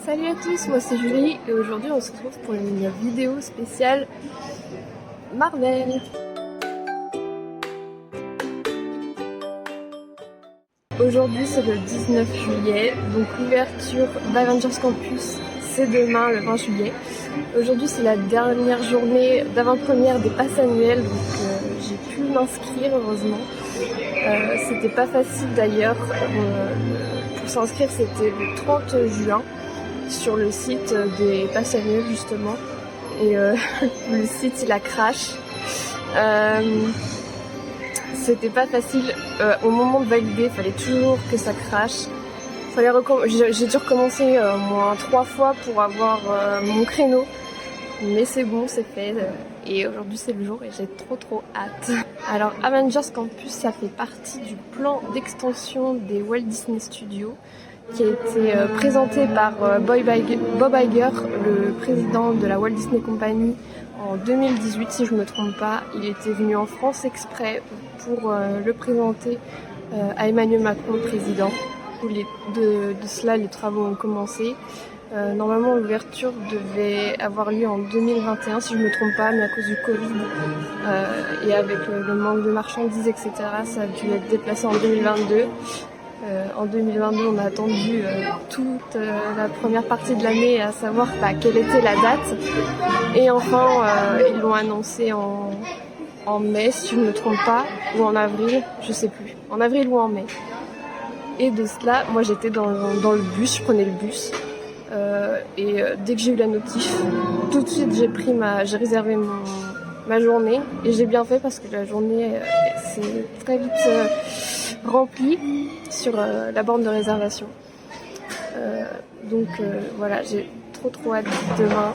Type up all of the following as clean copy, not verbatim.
Salut à tous, moi c'est Julie et aujourd'hui on se retrouve pour une vidéo spéciale Marvel. Aujourd'hui c'est le 19 juillet, donc l'ouverture d'Avengers Campus c'est demain le 20 juillet. Aujourd'hui c'est la dernière journée d'avant-première des passes annuelles, donc j'ai pu m'inscrire heureusement. C'était pas facile d'ailleurs, pour s'inscrire c'était le 30 juin sur le site des passes annuelles justement, et le site il a crash. C'était pas facile, au moment de valider il fallait toujours que ça crache. J'ai dû recommencer moins 3 fois pour avoir mon créneau, mais c'est bon, c'est fait, et aujourd'hui c'est le jour et j'ai trop hâte. Alors Avengers Campus ça fait partie du plan d'extension des Walt Disney Studios qui a été présenté par Bob Iger, le président de la Walt Disney Company en 2018 si je ne me trompe pas. Il était venu en France exprès pour le présenter à Emmanuel Macron, le président. De cela, les travaux ont commencé. Normalement, l'ouverture devait avoir lieu en 2021, si je ne me trompe pas, mais à cause du Covid et avec le manque de marchandises, etc., ça a dû être déplacé en 2022. En 2022, on a attendu toute la première partie de l'année à savoir quelle était la date. Et enfin, ils l'ont annoncé en mai, si je ne me trompe pas, ou en avril, je sais plus. En avril ou en mai. Et de cela, moi j'étais dans le bus, je prenais le bus. Et dès que j'ai eu la notif, tout de suite j'ai réservé ma journée. Et j'ai bien fait parce que la journée s'est très vite remplie sur la borne de réservation. Donc voilà, j'ai trop hâte demain.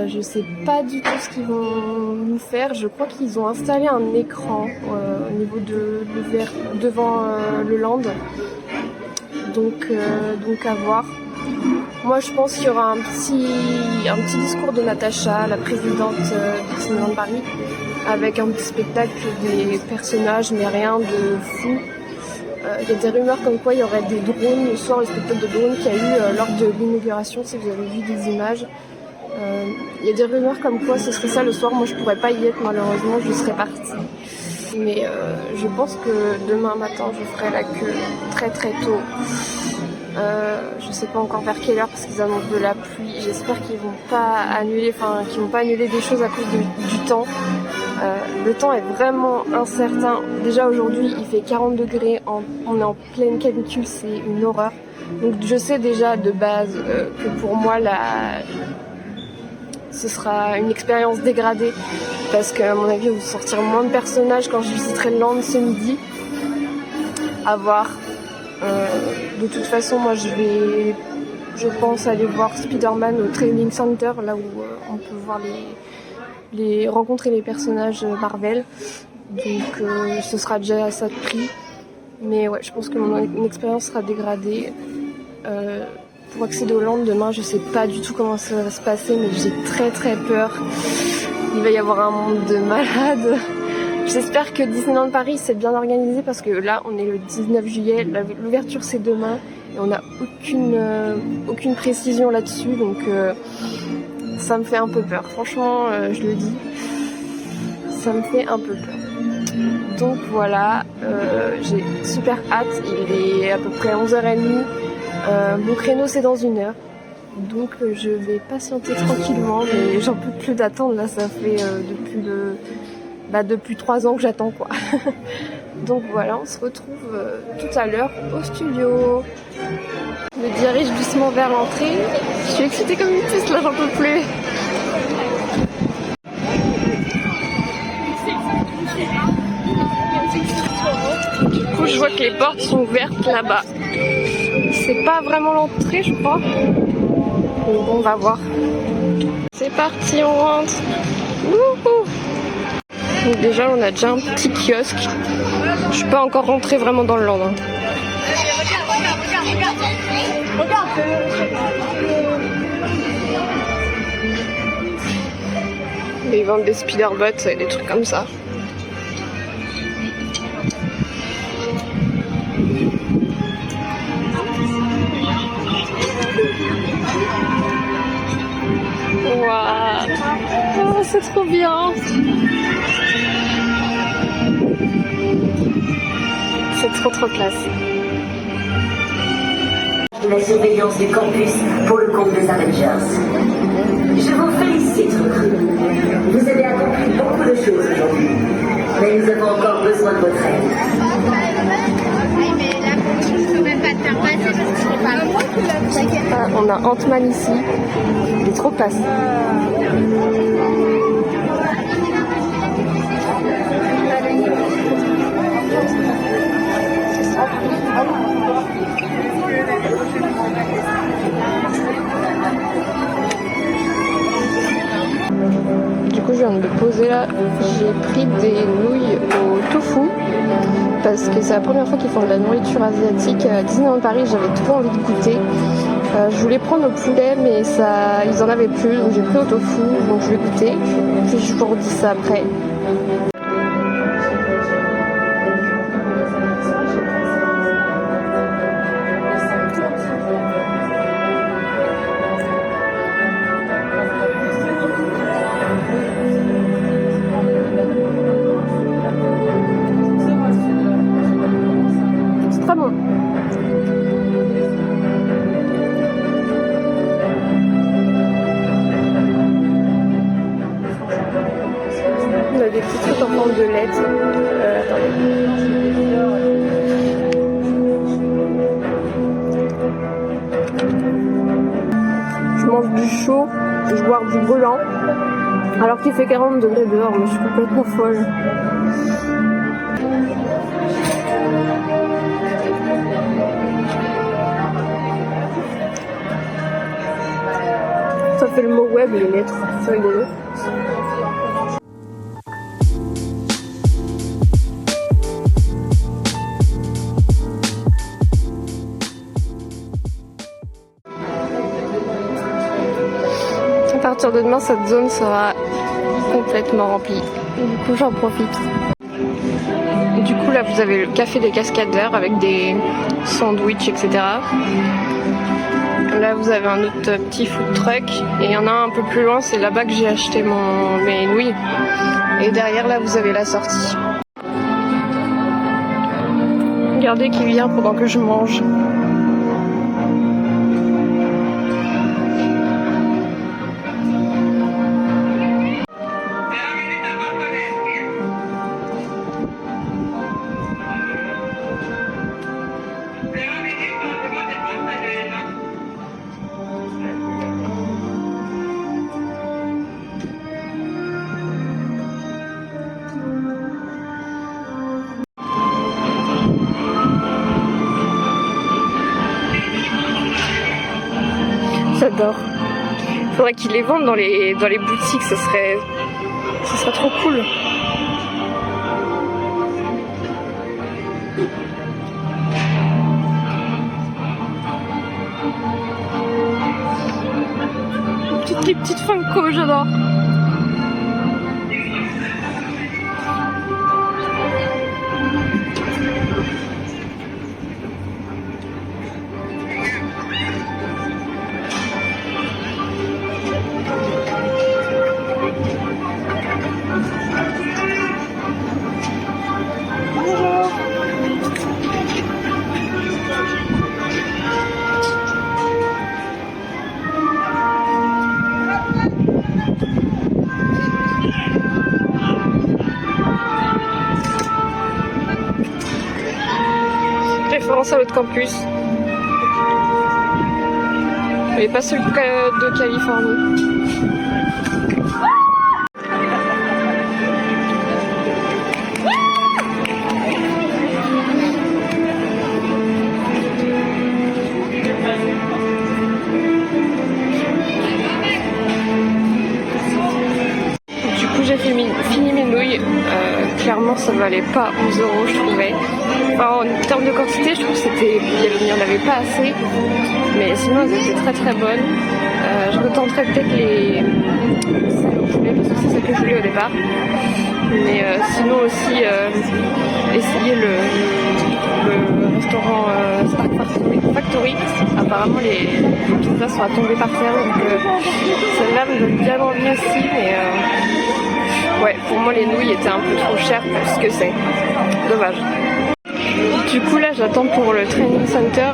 Je sais pas du tout ce qu'ils vont nous faire. Je crois qu'ils ont installé un écran au niveau devant le land. Donc à voir. Moi je pense qu'il y aura un petit discours de Natacha, la présidente de Disneyland Paris, avec un petit spectacle des personnages, mais rien de fou. Il y a des rumeurs comme quoi il y aurait des drones le soir, le spectacle de drones qu'il y a eu lors de l'inauguration, si vous avez vu des images. Il y a des rumeurs comme quoi ce serait ça le soir. Moi je pourrais pas y être malheureusement, je serais partie. Mais je pense que demain matin je ferai la queue très tôt. Je sais pas encore vers quelle heure parce qu'ils annoncent de la pluie. J'espère qu'ils vont pas annuler des choses à cause du temps. Le temps est vraiment incertain. Déjà aujourd'hui il fait 40 degrés, on est en pleine canicule, c'est une horreur. Donc je sais déjà de base que pour moi ce sera une expérience dégradée parce qu'à mon avis on va sortir moins de personnages quand je visiterai le land ce midi. À voir. De toute façon moi je pense aller voir Spider-Man au Training Center, là où on peut voir rencontrer les personnages Marvel. Donc ce sera déjà à ça de prix. Mais ouais, je pense que mon expérience sera dégradée. Pour accéder au land demain, je sais pas du tout comment ça va se passer, mais j'ai très peur. Il va y avoir un monde de malades. J'espère que Disneyland Paris s'est bien organisé parce que là on est le 19 juillet, l'ouverture c'est demain et on n'a aucune précision là-dessus, donc ça me fait un peu peur. Franchement, je le dis, ça me fait un peu peur. Donc voilà, j'ai super hâte, il est à peu près 11h30. Mon créneau c'est dans 1 heure, donc je vais patienter tranquillement, mais j'en peux plus d'attendre là, ça fait depuis 3 ans que j'attends quoi. Donc voilà, on se retrouve tout à l'heure au studio. Je me dirige doucement vers l'entrée, je suis excitée comme une puce là, j'en peux plus. Du coup je vois que les portes sont ouvertes là-bas. C'est pas vraiment l'entrée je crois. Donc on va voir. C'est parti, on rentre. Wouhou. Donc déjà on a déjà un petit kiosque. Je suis pas encore rentrée vraiment dans le land. Regarde. Ils vendent des Spider-Bots et des trucs comme ça. c'est trop bien. C'est trop classe. La surveillance du campus pour le compte des Avengers. Je vous félicite, recrue. Vous avez accompli beaucoup de choses aujourd'hui, mais nous avons encore besoin de votre aide. Oui, mais là, je peux même pas te faire passer parce que je sais pas. Ah, on a Ant-Man ici. Il est trop classe. Du coup, je viens de me poser là. J'ai pris des nouilles au tofu parce que c'est la première fois qu'ils font de la nourriture asiatique. À Disneyland Paris, j'avais trop envie de goûter. Je voulais prendre au poulet, mais ça, ils en avaient plus, donc j'ai pris au tofu, donc je vais goûter. Puis je vous redis ça après. C'est très bon. On a des petits trucs en forme de lettres. Je mange du chaud, je bois du brûlant, alors qu'il fait 40 degrés dehors, mais je suis complètement folle. Ça fait le mot web, les lettres, c'est rigolo. À partir de demain, cette zone sera complètement remplie. Du coup, j'en profite. Du coup, là, vous avez le café des cascadeurs avec des sandwichs, etc. Là, vous avez un autre petit food truck. Et il y en a un peu plus loin, c'est là-bas que j'ai acheté mes nouilles. Et derrière, là, vous avez la sortie. Regardez qui vient pendant que je mange. J'adore. Faudrait qu'ils les vendent dans les boutiques, ce serait trop cool. Les petites Funko, j'adore. Référence à l'autre campus. Mais pas celui de Californie. Du coup, j'ai fini mes nouilles. Clairement, vraiment ça valait pas 11 € je trouvais. Enfin, en termes de quantité, je trouve que il n'y en avait pas assez, mais sinon elles étaient très très bonnes. Je retenterai peut-être les celles au poulet parce que c'est celle que je voulais au départ. Mais sinon aussi essayer le restaurant Spark Factory. Apparemment les pizzas sont à tomber par terre, donc celle-là me donne bien envie aussi, mais ouais, pour moi les nouilles étaient un peu trop chères pour ce que c'est. Dommage. Du coup là j'attends pour le training center.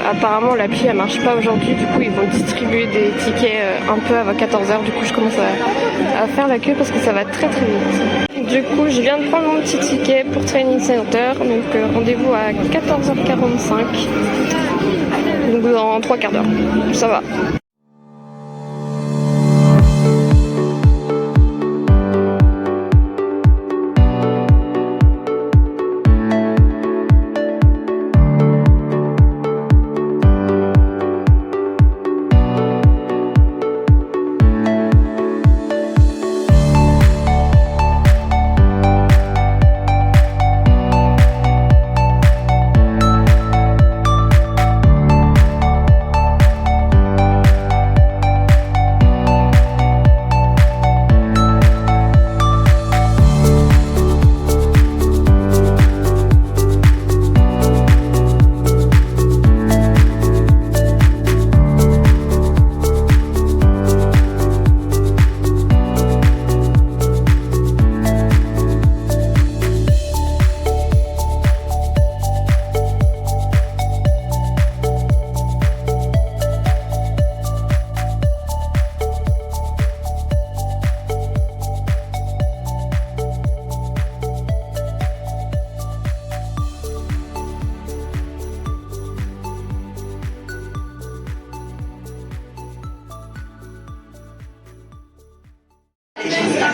Apparemment l'appli elle marche pas aujourd'hui, du coup ils vont distribuer des tickets un peu avant 14h. Du coup je commence à faire la queue parce que ça va très très vite. Du coup je viens de prendre mon petit ticket pour training center, donc rendez-vous à 14h45, donc dans 3 quarts d'heure, ça va.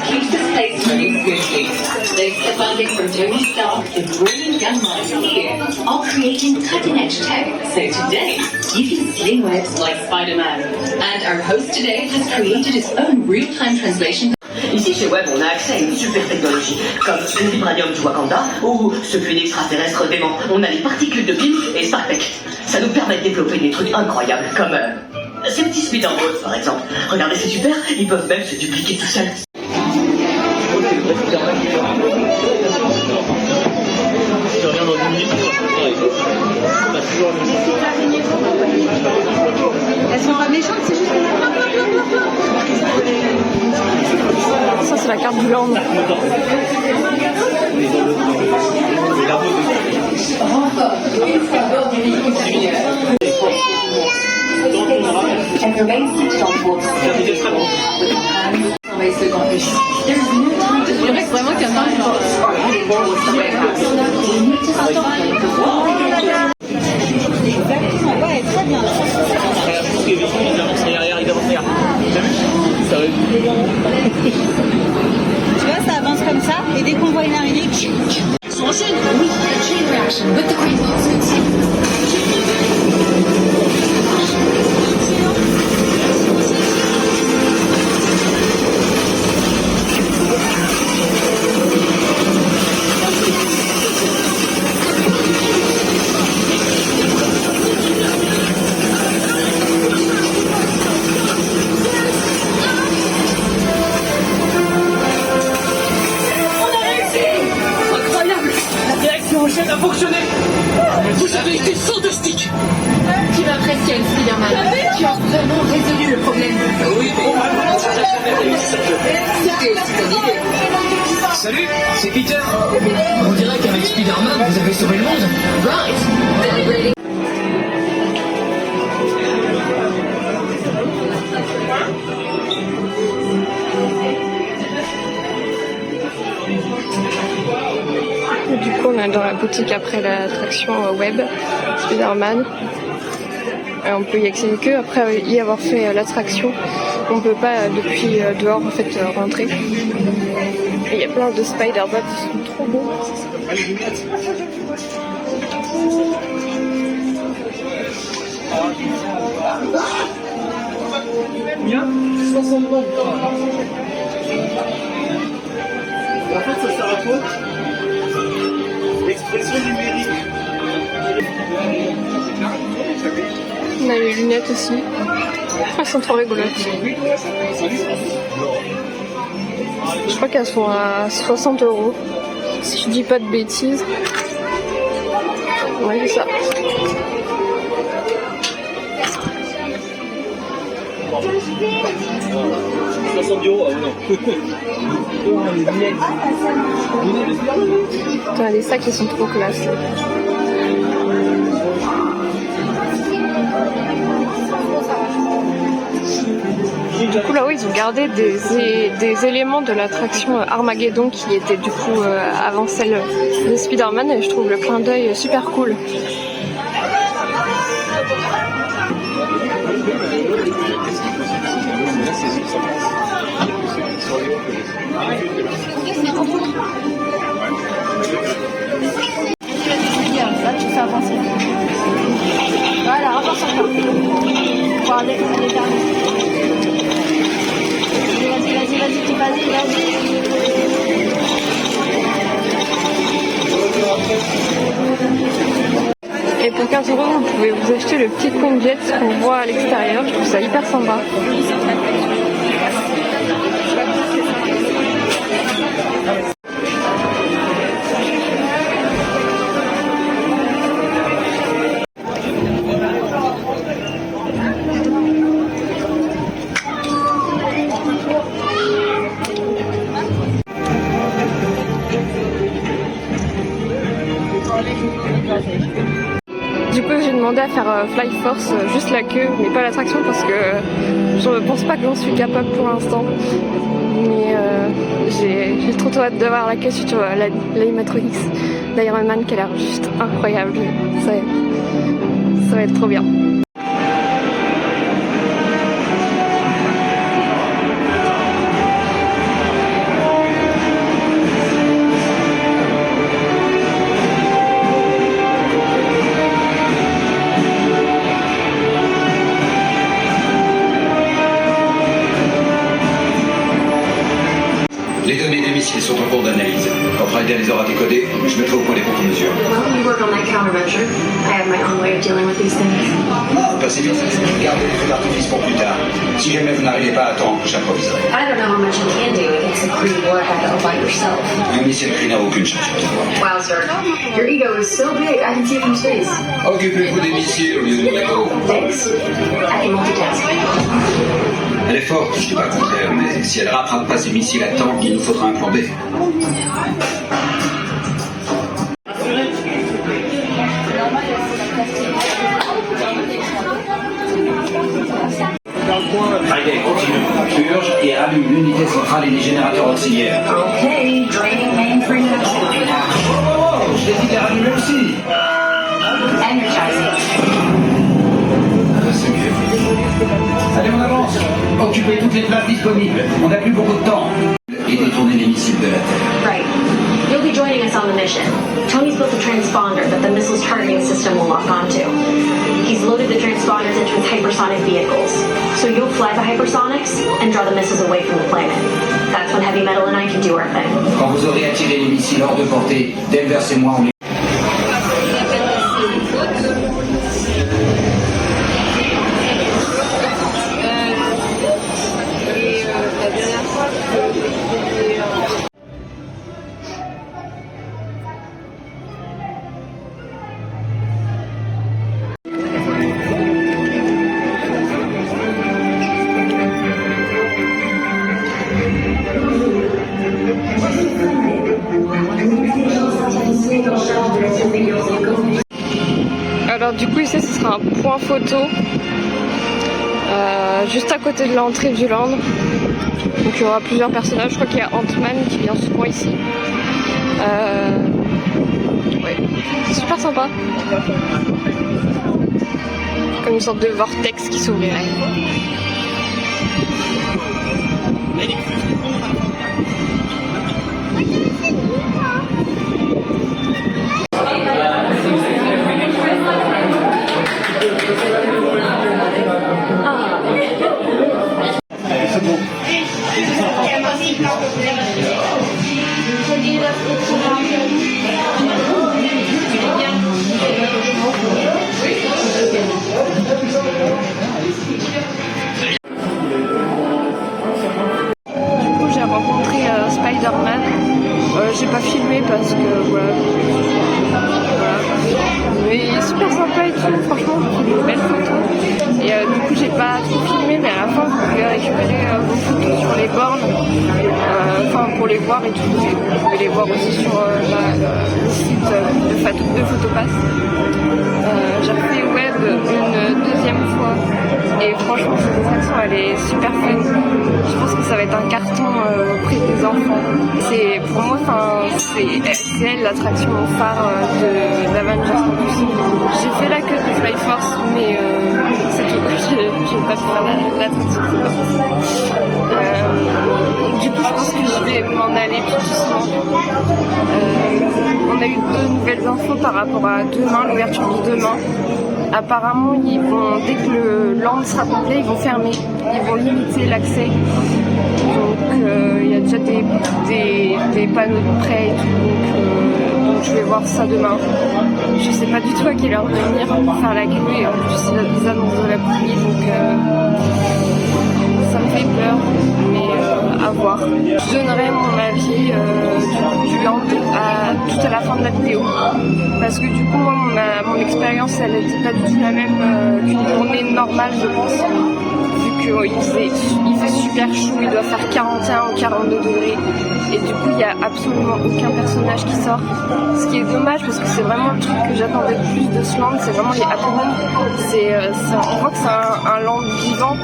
Keeps this place running smoothly. Thanks to funding from Tony Stark and brilliant young minds here, all creating cutting-edge tech. So today, you can sling webs like Spider-Man. And our host today has created his own real-time translation. Ici chez Web, on a accès à une super technologie, comme le vibranium du Wakanda ou ce fluide extraterrestre dément. On a les particules de Pym et SparkTech. Ça nous permet de développer des trucs incroyables, comme ces petits speederboats par exemple. Regardez, c'est super, ils peuvent même se dupliquer tout seuls. Elles sont pas méchantes, c'est juste Ça c'est la carte du land. And remain seated on board. Ce campus. There's no time to waste. vraiment qu'il y en a un genre. Exactement, ouais, très bien. Tu vois, ça avance comme ça, et dès qu'on voit une arrivée, Son chaîne, oui, a chain reaction with the green boxes. A fonctionné. Vous avez été fantastique. Tu m'impressionnes, Spider-Man. Tu as vraiment résolu le problème. Oui, mais ça n'a jamais réussi ça. C'était aussi ton idée. Salut, c'est Peter. On dirait qu'avec Spider-Man, vous avez sauvé le monde. Right. Celebrating. Du coup on est dans la boutique après l'attraction web Spider-Man. Et on peut y accéder que après y avoir fait l'attraction. On peut pas depuis dehors en fait rentrer. Et il y a plein de Spider-Bots qui sont trop beaux. Bien, 60 ans. En fait, ça sert à quoi? On a les lunettes aussi. Elles sont trop rigolotes. Je crois qu'elles sont à 60 €. Si je dis pas de bêtises. Ouais, c'est ça. Putain, les sacs ils sont trop classe. Du coup là-haut ils ont gardé des éléments de l'attraction Armageddon qui était du coup avant celle de Spider-Man et je trouve le clin d'œil super cool. Là, tu fais avancer. Voilà, avance encore. Pour aller les derniers. Vas-y. Et pour 15 €, vous pouvez vous acheter le petit coin jet qu'on voit à l'extérieur. Je trouve ça hyper sympa. Du coup j'ai demandé à faire Fly Force, juste la queue, mais pas l'attraction parce que je ne pense pas que j'en suis capable pour l'instant. Mais j'ai trop hâte de voir la queue sur l'animatronics d'Iron Man qui a l'air juste incroyable. Ça va être trop bien. Les données des missiles sont en cours d'analyse. Quand Friday les aura décodées, je mettrai au point les contre-mesures. Well, you work on that countermeasure. I have my own way of dealing with these things. Pas si vite. Gardez les feux d'artifice pour plus tard. Si jamais vous n'arrivez pas à temps, j'improviserai. I don't know how much you can do against a Kree warhead all by yourself. Un missile Kree n'a aucune chance sur toi. Wow, sir. Your ego is so big, I can see it from space. Occupez-vous des missiles au lieu de mon ego. Thanks. I can multitask. Elle est forte, je dis pas le contraire, mais si elle rattrape pas ses missiles à temps, il nous faudra un plan B. Friday, continue. Purge et allume l'unité centrale et les générateurs auxiliaires. Okay, draining mainframe activity now. Je t'ai dit de les rallumer aussi. Energizing. C'est mieux. Allez, on avance. Occupez toutes les places disponibles. On n'a plus beaucoup de temps. Et détournez les missiles de la Terre. Right. You'll be joining us on the mission. Tony's built a transponder that the missile's targeting system will lock onto. He's loaded the transponders into his hypersonic vehicles. So you'll fly the hypersonics and draw the missiles away from the planet. That's when Heavy Metal and I can do our thing. Quand vous aurez attiré les missiles hors de portée, Denver et moi, on les... Alors du coup ici ce sera un point photo juste à côté de l'entrée du land. Donc il y aura plusieurs personnages, je crois qu'il y a Ant-Man qui vient souvent ici. Ouais, c'est super sympa. Comme une sorte de vortex qui s'ouvrirait. Spider-Man. J'ai pas filmé parce que voilà. Mais il est super sympa et tout, franchement j'ai pris des belles photos. Et du coup j'ai pas trop filmé, mais à la fin vous pouvez récupérer vos photos sur les bornes, enfin pour les voir et tout. Vous pouvez les voir aussi sur le site de Photopass. J'ai refait web une deuxième fois et franchement cette attraction elle est super fun. Je pense que ça va être un carton auprès des enfants. C'est pour moi, c'est elle l'attraction phare d'Avengers Campus. J'ai fait la queue de Fly Force, mais c'est tout. J'ai pas pu faire l'attraction. Du coup, je pense que je vais m'en aller tout doucement. On a eu 2 nouvelles infos par rapport à demain, l'ouverture de demain. Apparemment, dès que le land sera complet, ils vont fermer. Ils vont limiter l'accès. Donc, il y a déjà des panneaux de prêt et tout. Donc, je vais voir ça demain. Je sais pas du tout à quelle heure venir pour faire la queue. Et en plus, il y a des annonces de la pluie. Donc, ça me fait peur. Mais à voir. Je donnerai mon avis du land tout à la fin de la vidéo. Parce que du coup, moi, mon expérience, elle n'était pas du tout la même qu'une journée normale, je pense. Vu qu'il fait super chaud, il doit faire 41 ou 42 degrés. Et du coup, il n'y a absolument aucun personnage qui sort. Ce qui est dommage, parce que c'est vraiment le truc que j'attendais le plus de ce land, c'est vraiment les Happy Land. On voit que c'est un land vivant.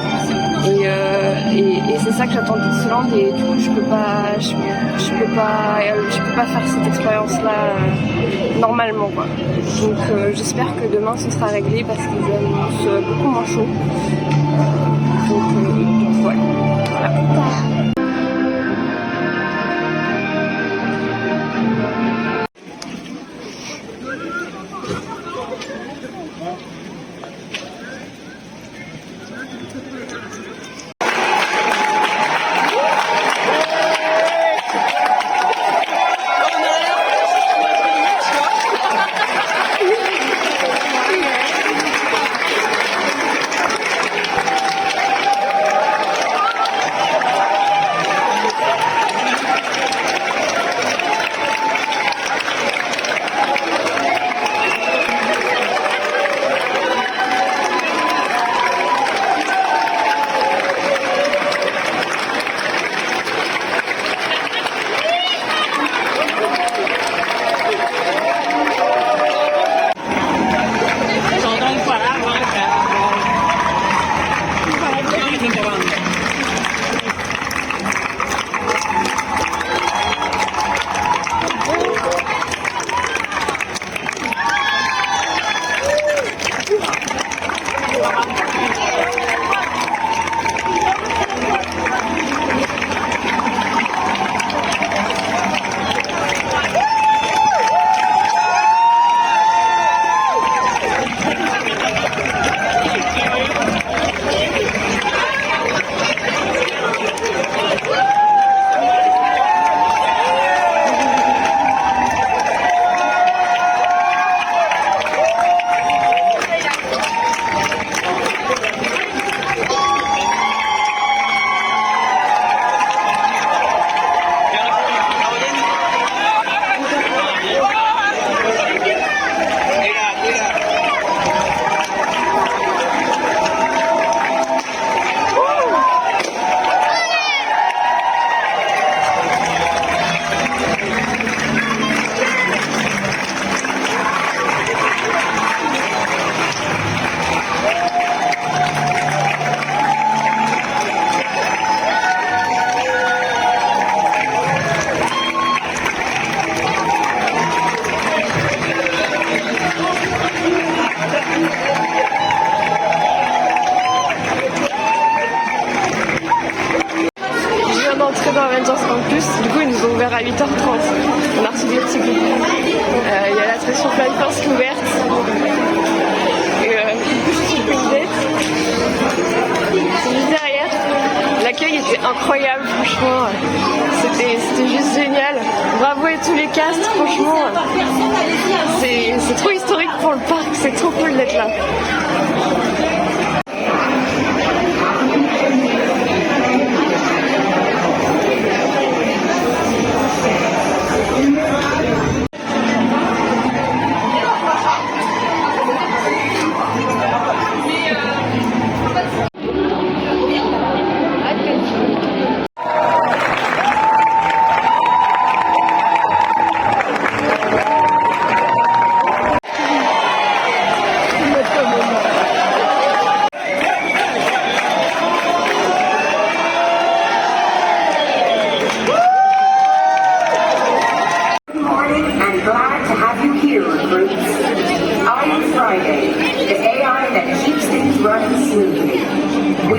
Et c'est ça que j'attendais de ce land, et du coup je peux pas faire cette expérience là normalement quoi. Donc j'espère que demain ce sera réglé parce qu'ils annoncent beaucoup moins chaud. Donc voilà. à 8h30. On a reçu des petits groupes. Il y a l'attraction Fly Force qui est ouverte. Et du coup, je suis sur une dette. C'est juste derrière. L'accueil était incroyable, franchement. C'était juste génial. Bravo à tous les castes, franchement. C'est trop historique pour le parc, c'est trop cool d'être là.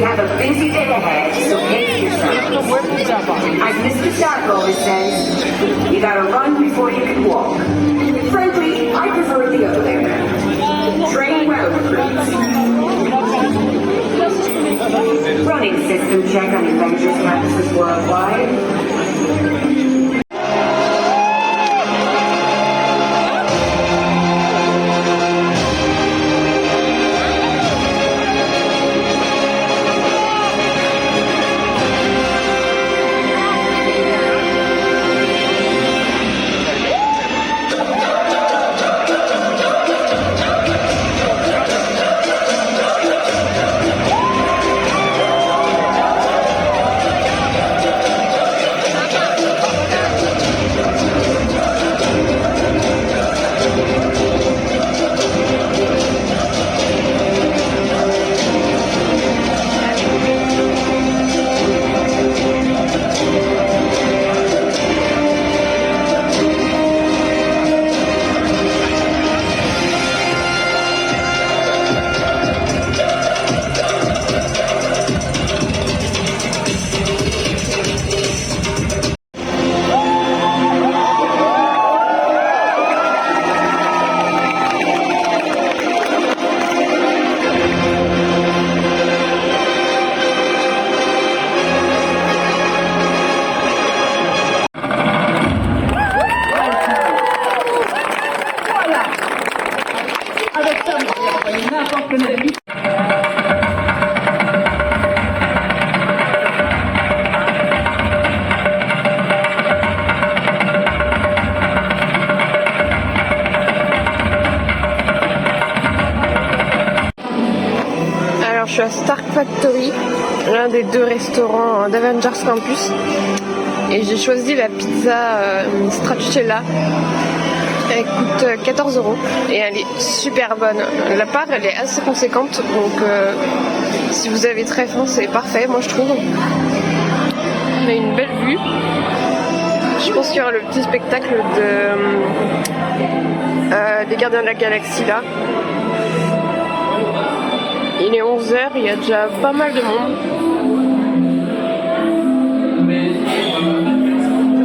have a busy day ahead, so pace yourself. As Mr. Stark always says, you gotta run before you can walk. Frankly, I prefer the other way around. Train well, recruits. Running system check on Avengers campuses worldwide. Alors je suis à Stark Factory, l'un des deux restaurants d'Avengers Campus, et j'ai choisi la pizza Stracciatella. Elle coûte 14 € et elle est super bonne. La part elle est assez conséquente, donc si vous avez très faim c'est parfait, moi je trouve. On a une belle vue. Je pense qu'il y aura le petit spectacle des Gardiens de la Galaxie là. Il est 11h, il y a déjà pas mal de monde.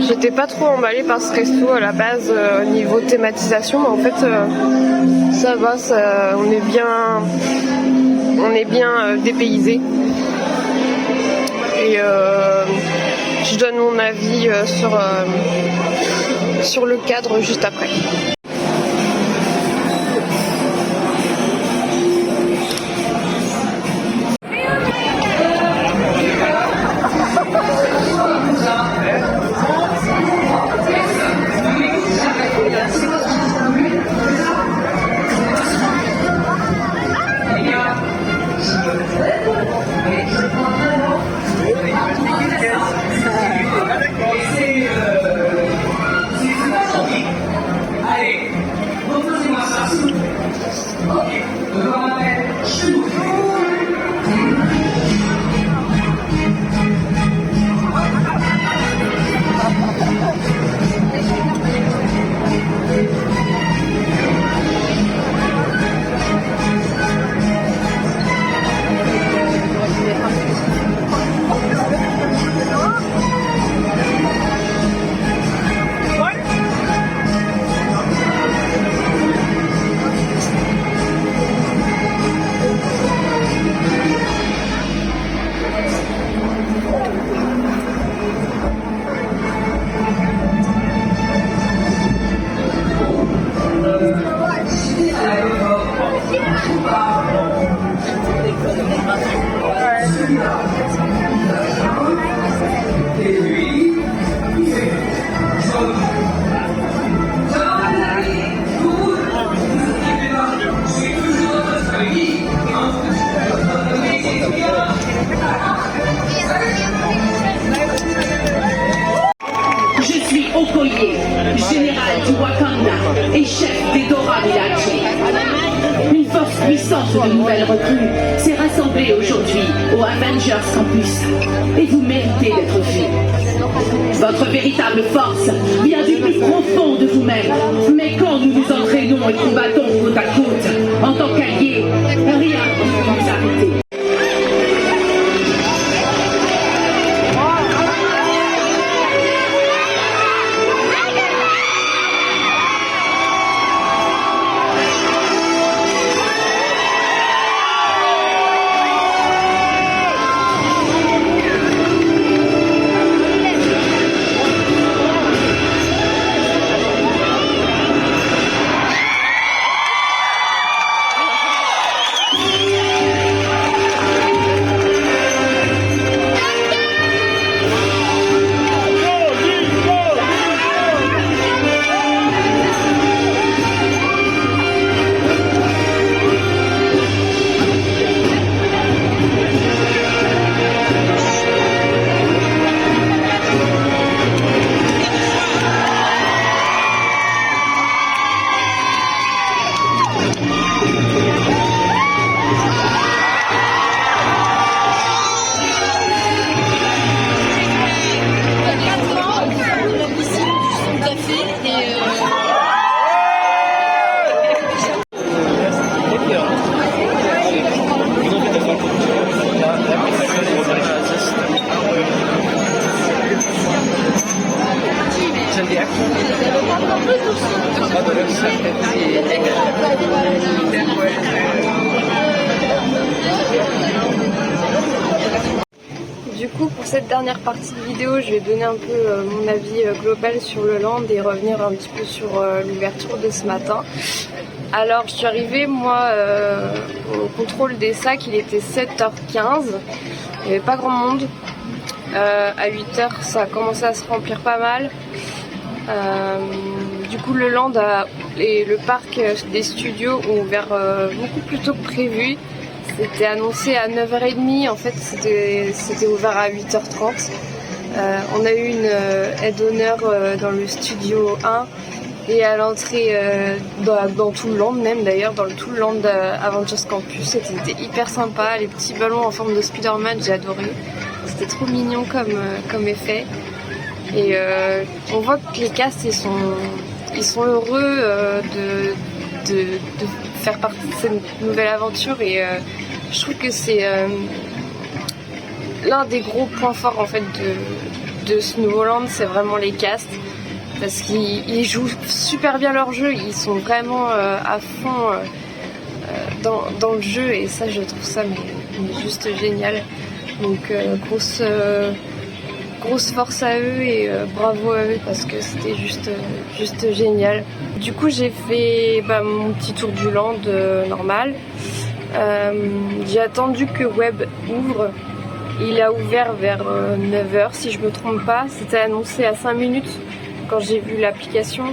J'étais pas trop emballée par ce resto à la base au niveau thématisation, mais en fait ça va, on est bien dépaysé. Et je donne mon avis sur le cadre juste après. Okoye, général du Wakanda et chef des Dora Milaje. Une force puissante de nouvelles recrues s'est rassemblée aujourd'hui au Avengers Campus et vous méritez d'être vu. Votre véritable force vient du plus profond de vous-même, mais quand nous nous entraînons et combattons côte à côte, en tant qu'alliés, rien ne peut nous arrêter. Du coup, pour cette dernière partie de vidéo, je vais donner un peu mon avis global sur le land et revenir un petit peu sur l'ouverture de ce matin. Alors, je suis arrivée, moi, au contrôle des sacs, il était 7h15, il n'y avait pas grand monde. À 8h, ça a commencé à se remplir pas mal. Du coup, le land et le parc des studios ont ouvert beaucoup plus tôt que prévu. C'était annoncé à 9h30, en fait c'était ouvert à 8h30. On a eu une aide d'honneur dans le studio 1 et à l'entrée dans tout le land, même d'ailleurs dans tout le land Avengers Campus. C'était hyper sympa, les petits ballons en forme de Spider-Man, j'ai adoré. C'était trop mignon comme effet. Et on voit que les casts ils sont heureux de faire partie de cette nouvelle aventure et je trouve que c'est l'un des gros points forts en fait de ce nouveau land, c'est vraiment les casts parce qu'ils jouent super bien leur jeu, ils sont vraiment à fond dans le jeu et ça je trouve ça mais juste génial. Donc grosse force à eux et bravo à eux parce que c'était juste génial. Du coup j'ai fait mon petit tour du land normal. J'ai attendu que Web ouvre. Il a ouvert vers 9h si je me trompe pas. C'était annoncé à 5 minutes quand j'ai vu l'application.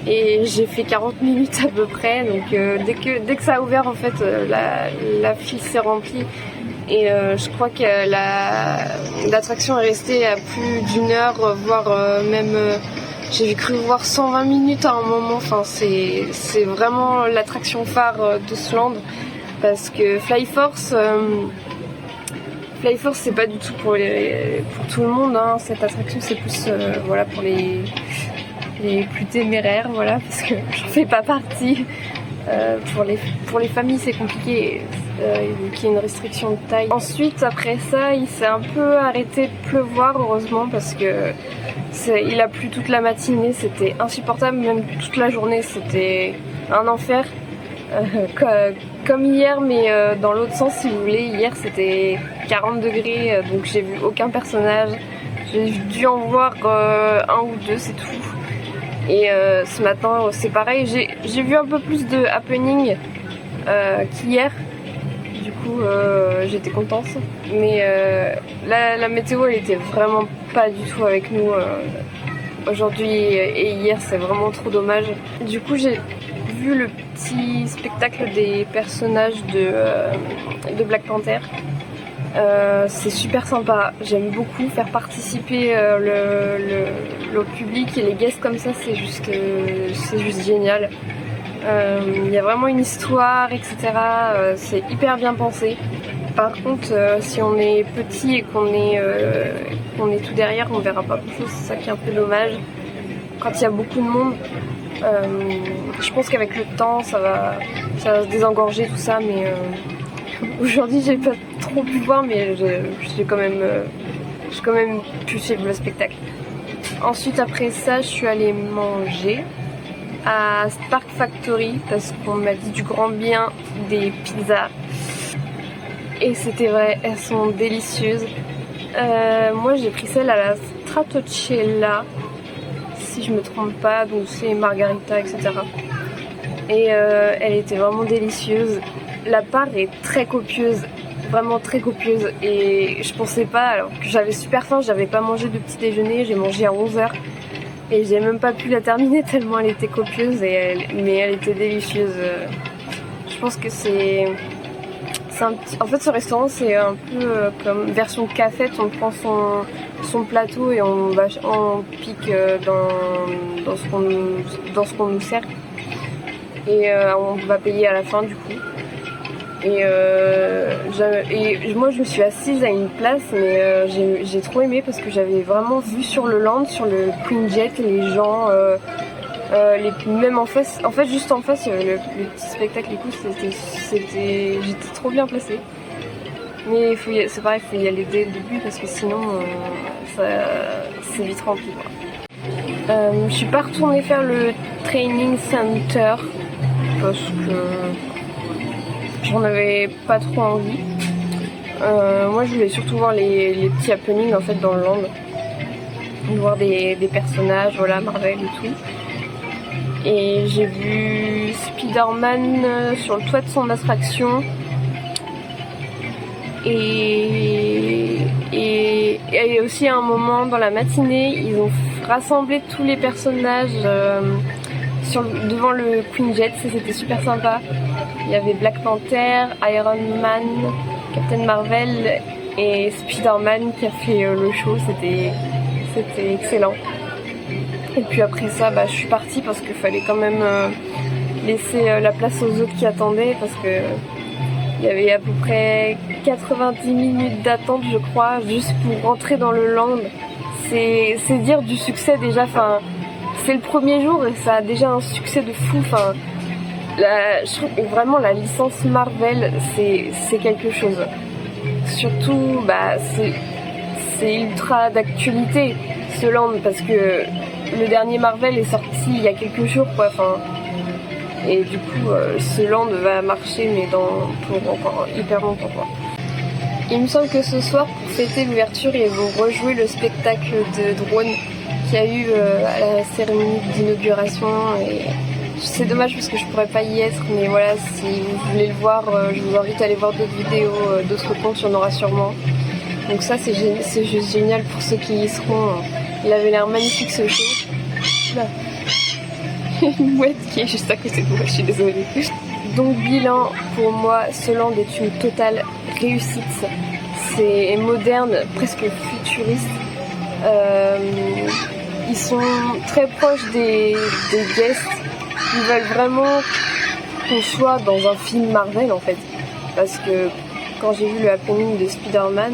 Et j'ai fait 40 minutes à peu près. Donc dès que ça a ouvert en fait la file s'est remplie. Et je crois que l'attraction est restée à plus d'une heure, voire même j'ai cru voir 120 minutes à un moment. Enfin c'est vraiment l'attraction phare de ce land. Parce que Flyforce c'est pas du tout pour tout le monde, hein. Cette attraction c'est plus voilà, pour les plus téméraires, voilà, parce que j'en fais pas partie. Pour les familles c'est compliqué, qu'il y ait une restriction de taille. Ensuite après ça il s'est un peu arrêté de pleuvoir heureusement parce que il a plu toute la matinée, c'était insupportable, même toute la journée c'était un enfer. Comme hier mais dans l'autre sens si vous voulez. Hier c'était 40 degrés donc j'ai vu aucun personnage, j'ai dû en voir un ou deux, c'est tout. Et ce matin c'est pareil, j'ai vu un peu plus de happening qu'hier, du coup j'étais contente, mais la météo elle était vraiment pas du tout avec nous aujourd'hui et hier, c'est vraiment trop dommage. Du coup j'ai vu le petit spectacle des personnages de Black Panther. C'est super sympa, j'aime beaucoup faire participer le public et les guests comme ça, c'est juste génial. Il y a vraiment une histoire, etc. C'est hyper bien pensé. Par contre, si on est petit et qu'on est tout derrière, on verra pas beaucoup, c'est ça qui est un peu dommage. Quand il y a beaucoup de monde, je pense qu'avec le temps ça va se désengorger tout ça, mais aujourd'hui j'ai pas trop pu voir, mais j'ai quand même pu suivre le spectacle. Ensuite après ça je suis allée manger à Spark Factory parce qu'on m'a dit du grand bien des pizzas et c'était vrai, elles sont délicieuses. Moi j'ai pris celle à la Stracciatella si je me trompe pas, donc c'est margarita, etc. Et elle était vraiment délicieuse. La part est très copieuse, vraiment très copieuse, et je pensais pas, alors que j'avais super faim, j'avais pas mangé de petit déjeuner, j'ai mangé à 11h et j'ai même pas pu la terminer tellement elle était copieuse, mais elle était délicieuse. Je pense que c'est un petit... En fait ce restaurant c'est un peu comme version cafette, on prend son plateau et on pique dans ce qu'on nous sert et on va payer à la fin du coup. Et moi je me suis assise à une place, mais j'ai trop aimé parce que j'avais vraiment vu sur le land, sur le Queen Jet, les gens, même en face, juste en face, le petit spectacle, les coups, j'étais trop bien placée. Mais c'est pareil, il faut y aller dès le début parce que sinon c'est vite rempli, quoi. Je suis pas retournée faire le training center parce que j'en avais pas trop envie. Moi je voulais surtout voir les petits happenings en fait dans le land. Voir des personnages, voilà, Marvel et tout. Et j'ai vu Spider-Man sur le toit de son attraction. Et aussi à un moment dans la matinée, ils ont rassemblé tous les personnages devant le Queen Jet, c'était super sympa. Il y avait Black Panther, Iron Man, Captain Marvel et Spider-Man qui a fait le show, c'était excellent. Et puis après ça, je suis partie parce qu'il fallait quand même laisser la place aux autres qui attendaient parce que il y avait à peu près 90 minutes d'attente, je crois, juste pour rentrer dans le land. C'est dire du succès déjà. Enfin, c'est le premier jour et ça a déjà un succès de fou. Enfin, je trouve que vraiment la licence Marvel, c'est quelque chose. Surtout, c'est ultra d'actualité ce land parce que le dernier Marvel est sorti il y a quelques jours, quoi. Enfin, et du coup, ce land va marcher, mais pour encore hyper longtemps, quoi. Il me semble que ce soir, pour fêter l'ouverture, ils vont rejouer le spectacle de drone qu'il y a eu à la cérémonie d'inauguration. Et c'est dommage parce que je pourrais pas y être, mais voilà, si vous voulez le voir, je vous invite à aller voir d'autres vidéos, d'autres comptes, il y en aura sûrement. Donc ça, c'est juste génial pour ceux qui y seront. Il avait l'air magnifique ce show. Là. Une mouette qui est juste à côté de moi, je suis désolée. Donc bilan, pour moi, ce land est une totale réussite. C'est moderne, presque futuriste. Ils sont très proches des guests. Ils veulent vraiment qu'on soit dans un film Marvel en fait. Parce que quand j'ai vu le happening de Spider-Man,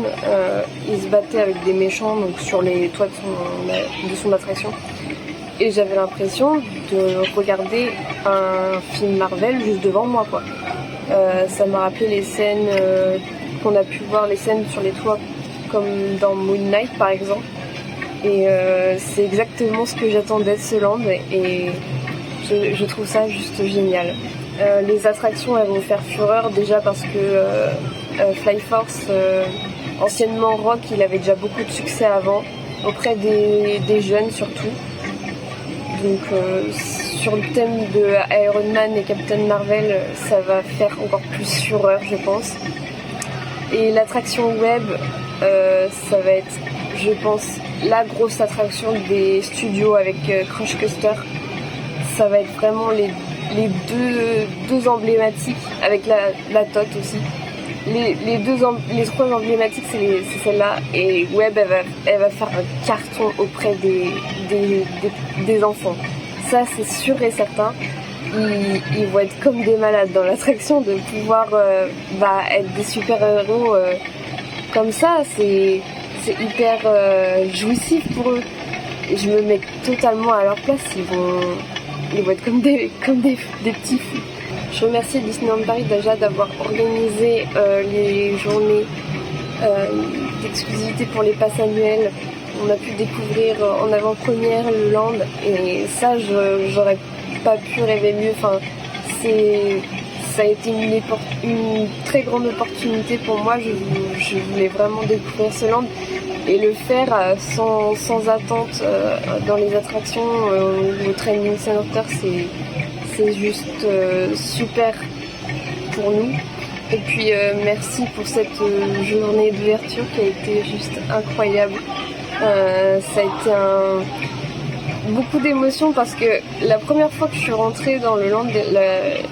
il se battait avec des méchants donc sur les toits de son attraction. Et j'avais l'impression de regarder un film Marvel juste devant moi, quoi. Ça m'a rappelé les scènes qu'on a pu voir, les scènes sur les toits comme dans Moon Knight par exemple. Et c'est exactement ce que j'attendais de ce land et je trouve ça juste génial. Les attractions elles vont faire fureur déjà parce que Flyforce, anciennement Rock, il avait déjà beaucoup de succès avant, auprès des jeunes surtout. Donc sur le thème de Iron Man et Captain Marvel, ça va faire encore plus fureur je pense. Et l'attraction web, ça va être, je pense, la grosse attraction des studios avec Crush Coaster. Ça va être vraiment les deux emblématiques, avec la TOT aussi. Les trois emblématiques, c'est celle-là. Et Web, elle va faire un carton auprès des enfants. Ça, c'est sûr et certain. Ils vont être comme des malades dans l'attraction de pouvoir être des super-héros comme ça. C'est hyper jouissif pour eux. Et je me mets totalement à leur place. Ils vont être comme des petits fous. Je remercie Disneyland Paris déjà d'avoir organisé les journées d'exclusivité pour les passes annuelles. On a pu découvrir en avant-première le land et ça, j'aurais pas pu rêver mieux. Enfin, ça a été une très grande opportunité pour moi. Je voulais vraiment découvrir ce land et le faire sans attente dans les attractions au Training Center, c'est juste super pour nous. Et puis merci pour cette journée d'ouverture qui a été juste incroyable. Ça a été beaucoup d'émotions parce que la première fois que je suis rentrée dans le land,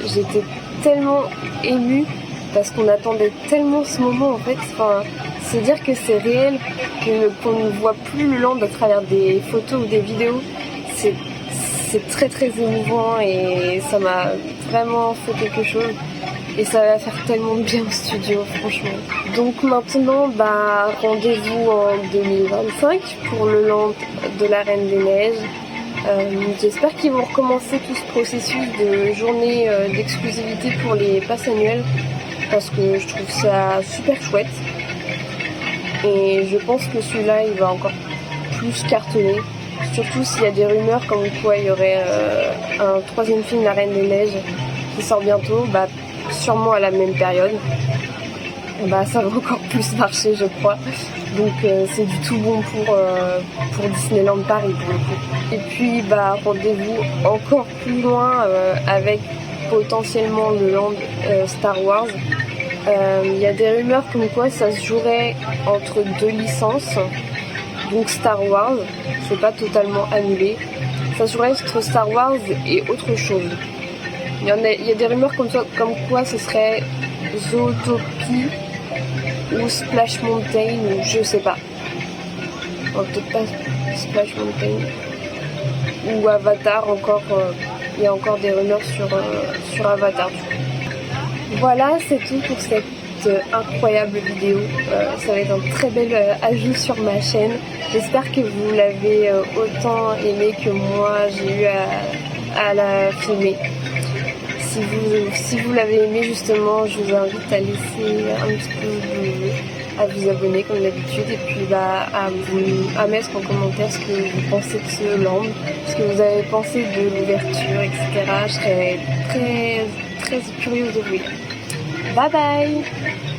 j'étais tellement émue parce qu'on attendait tellement ce moment en fait. Enfin, se dire que c'est réel, qu'on ne voit plus le land à travers des photos ou des vidéos, c'est très très émouvant et ça m'a vraiment fait quelque chose. Et ça va faire tellement de bien au studio, franchement. Donc maintenant, rendez-vous en 2025 pour le land de la Reine des Neiges. J'espère qu'ils vont recommencer tout ce processus de journée d'exclusivité pour les passes annuelles parce que je trouve ça super chouette. Et je pense que celui-là, il va encore plus cartonner. Surtout s'il y a des rumeurs comme quoi il y aurait un troisième film, La Reine des Neiges, qui sort bientôt. Sûrement à la même période. bah ça va encore plus marcher je crois. Donc c'est du tout bon pour Disneyland Paris pour le coup. Et puis bah rendez-vous encore plus loin avec potentiellement le land Star Wars. Il y a des rumeurs comme quoi ça se jouerait entre deux licences, donc Star Wars, c'est pas totalement annulé. Ça se jouerait entre Star Wars et autre chose. Il y a des rumeurs comme quoi ce serait Zootopie ou Splash Mountain ou je sais pas. Peut-être pas Splash Mountain ou Avatar encore. Il y a encore des rumeurs sur Avatar. Voilà, c'est tout pour cette incroyable vidéo. Ça va être un très bel ajout sur ma chaîne. J'espère que vous l'avez autant aimé que moi j'ai eu à la filmer. Si vous l'avez aimé justement, je vous invite à laisser un petit peu à vous abonner comme d'habitude et puis bah, à mettre en commentaire ce que vous pensez de ce land, ce que vous avez pensé de l'ouverture, etc. Je serais très curieuse de vous lire. Bye bye!